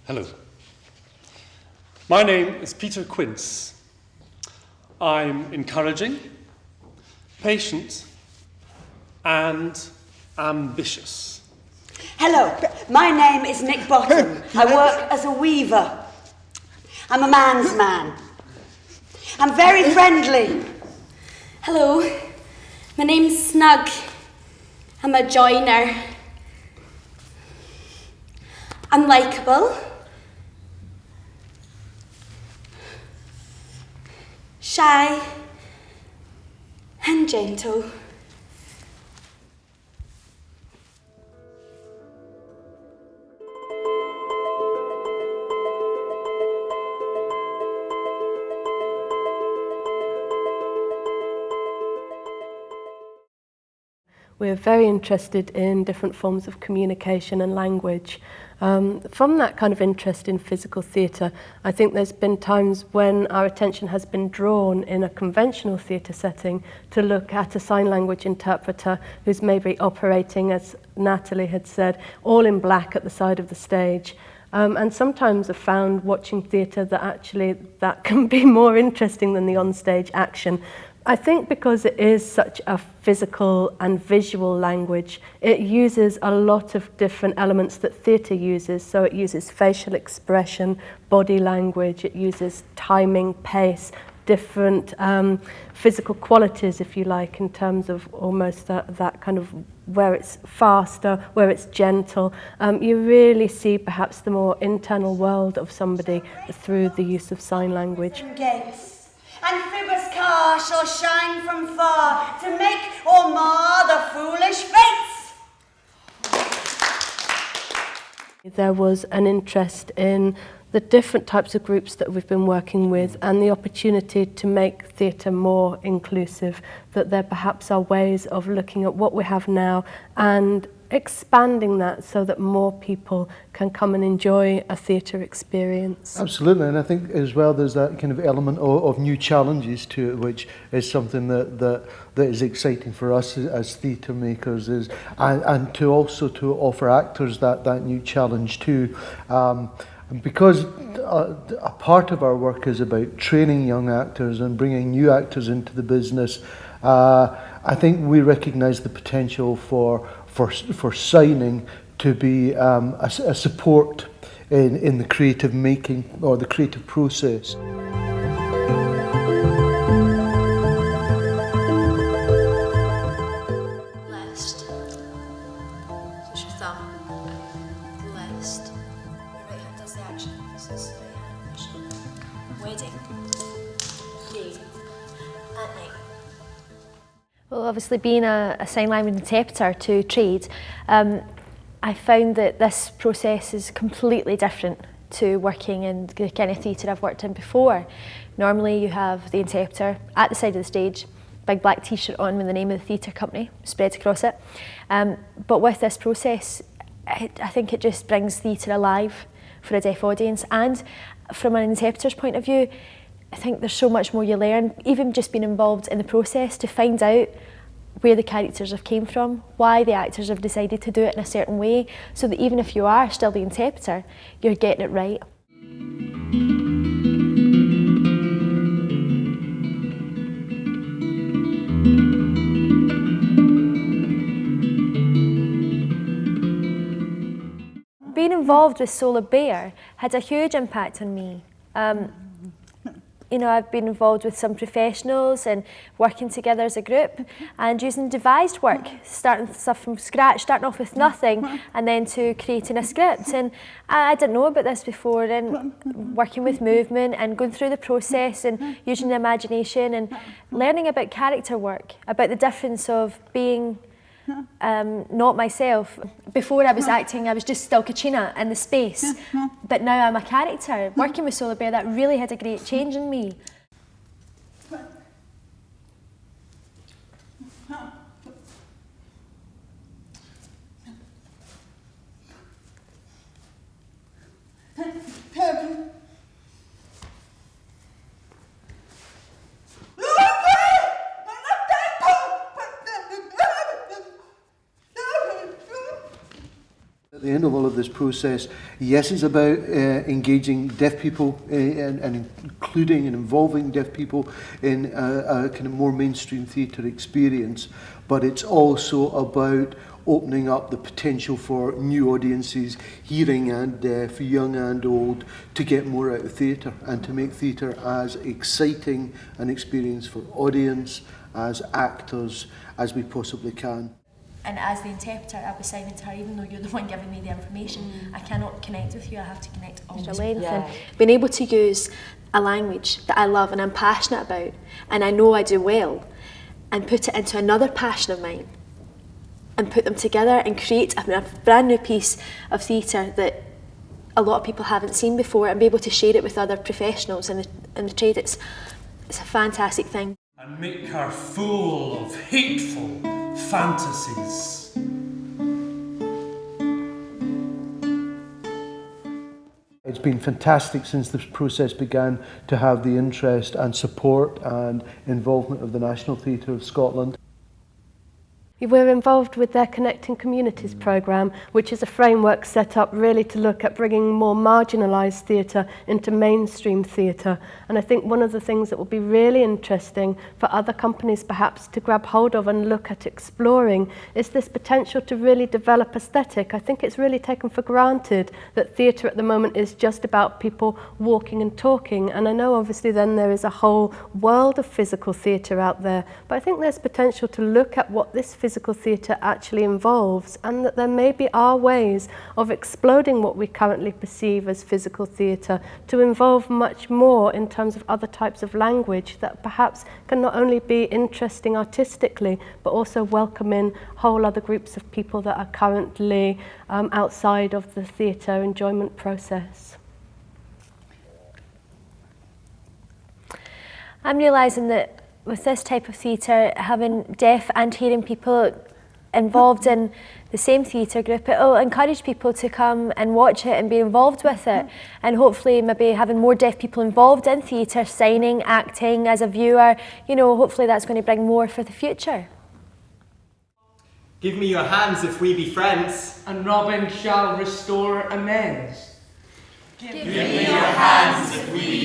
Hello. My name is Peter Quince. I'm encouraging, patient, and ambitious. Hello, my name is Nick Bottom. I work as a weaver. I'm a man's man. I'm very friendly. Hello, my name's Snug. I'm a joiner. I'm likeable. Shy and gentle. We're very interested in different forms of communication and language. From that kind of interest in physical theatre, I think there's been times when our attention has been drawn in a conventional theatre setting to look at a sign language interpreter who's maybe operating, as Natalie had said, all in black at the side of the stage. And sometimes I've found watching theatre that actually that can be more interesting than the onstage action. I think because it is such a physical and visual language, it uses a lot of different elements that theatre uses. So it uses facial expression, body language, it uses timing, pace, different physical qualities, if you like, in terms of almost that kind of where it's faster, where it's gentle. You really see perhaps the more internal world of somebody through the use of sign language. And Phoebus' car shall shine from far to make or mar the foolish fates. There was an interest in the different types of groups that we've been working with and the opportunity to make theatre more inclusive, that there perhaps are ways of looking at what we have now and expanding that so that more people can come and enjoy a theatre experience. Absolutely, and I think as well there's that kind of element of new challenges to it, which is something that is exciting for us as theatre makers, and to also to offer actors that new challenge too. And because a part of our work is about training young actors and bringing new actors into the business, I think we recognise the potential for signing to be a support in the creative making or the creative process. Left. Push your thumb. Left. Your right hand does the action. This is right hand push. Wedding. Day. At night. Well, obviously being a sign language interpreter to trade, I found that this process is completely different to working in the kind of theatre I've worked in before. Normally you have the interpreter at the side of the stage, big black t-shirt on with the name of the theatre company spread across it. But with this process, I think it just brings theatre alive for a deaf audience, and from an interpreter's point of view, I think there's so much more you learn, even just being involved in the process to find out where the characters have came from, why the actors have decided to do it in a certain way, so that even if you are still the interpreter, you're getting it right. Being involved with Solar Bear had a huge impact on me. You know, I've been involved with some professionals and working together as a group and using devised work, starting stuff from scratch, starting off with nothing and then to creating a script. And I didn't know about this before, and working with movement and going through the process and using the imagination and learning about character work, about the difference of being not myself. Before I was acting, I was just still Katrina in the space, but now I'm a character. Working with Solar Bear, that really had a great change in me. At the end of all of this process, yes, it's about engaging deaf people and including and involving deaf people in a kind of more mainstream theatre experience, but it's also about opening up the potential for new audiences, hearing and deaf, young and old, to get more out of theatre and to make theatre as exciting an experience for audience, as actors, as we possibly can. And as the interpreter, I was saying to her, even though you're the one giving me the information, I cannot connect with you, I have to connect always with you. Yeah. Being able to use a language that I love and I'm passionate about, and I know I do well, and put it into another passion of mine, and put them together and create a brand new piece of theatre that a lot of people haven't seen before, and be able to share it with other professionals in the trade, it's a fantastic thing. And make her full of hateful fantasies. It's been fantastic since this process began to have the interest and support and involvement of the National Theatre of Scotland. We're involved with their Connecting Communities programme, which is a framework set up really to look at bringing more marginalised theatre into mainstream theatre. And I think one of the things that will be really interesting for other companies perhaps to grab hold of and look at exploring is this potential to really develop aesthetic. I think it's really taken for granted that theatre at the moment is just about people walking and talking. And I know obviously then there is a whole world of physical theatre out there, but I think there's potential to look at what this physical theatre actually involves, and that there maybe are ways of exploding what we currently perceive as physical theatre to involve much more in terms of other types of language that perhaps can not only be interesting artistically but also welcome in whole other groups of people that are currently outside of the theatre enjoyment process. I'm realising that with this type of theatre, having deaf and hearing people involved in the same theatre group, it will encourage people to come and watch it and be involved with it, and hopefully maybe having more deaf people involved in theatre, signing, acting as a viewer, you know, hopefully that's going to bring more for the future. Give me your hands if we be friends, and Robin shall restore amends. Give me your hands if we be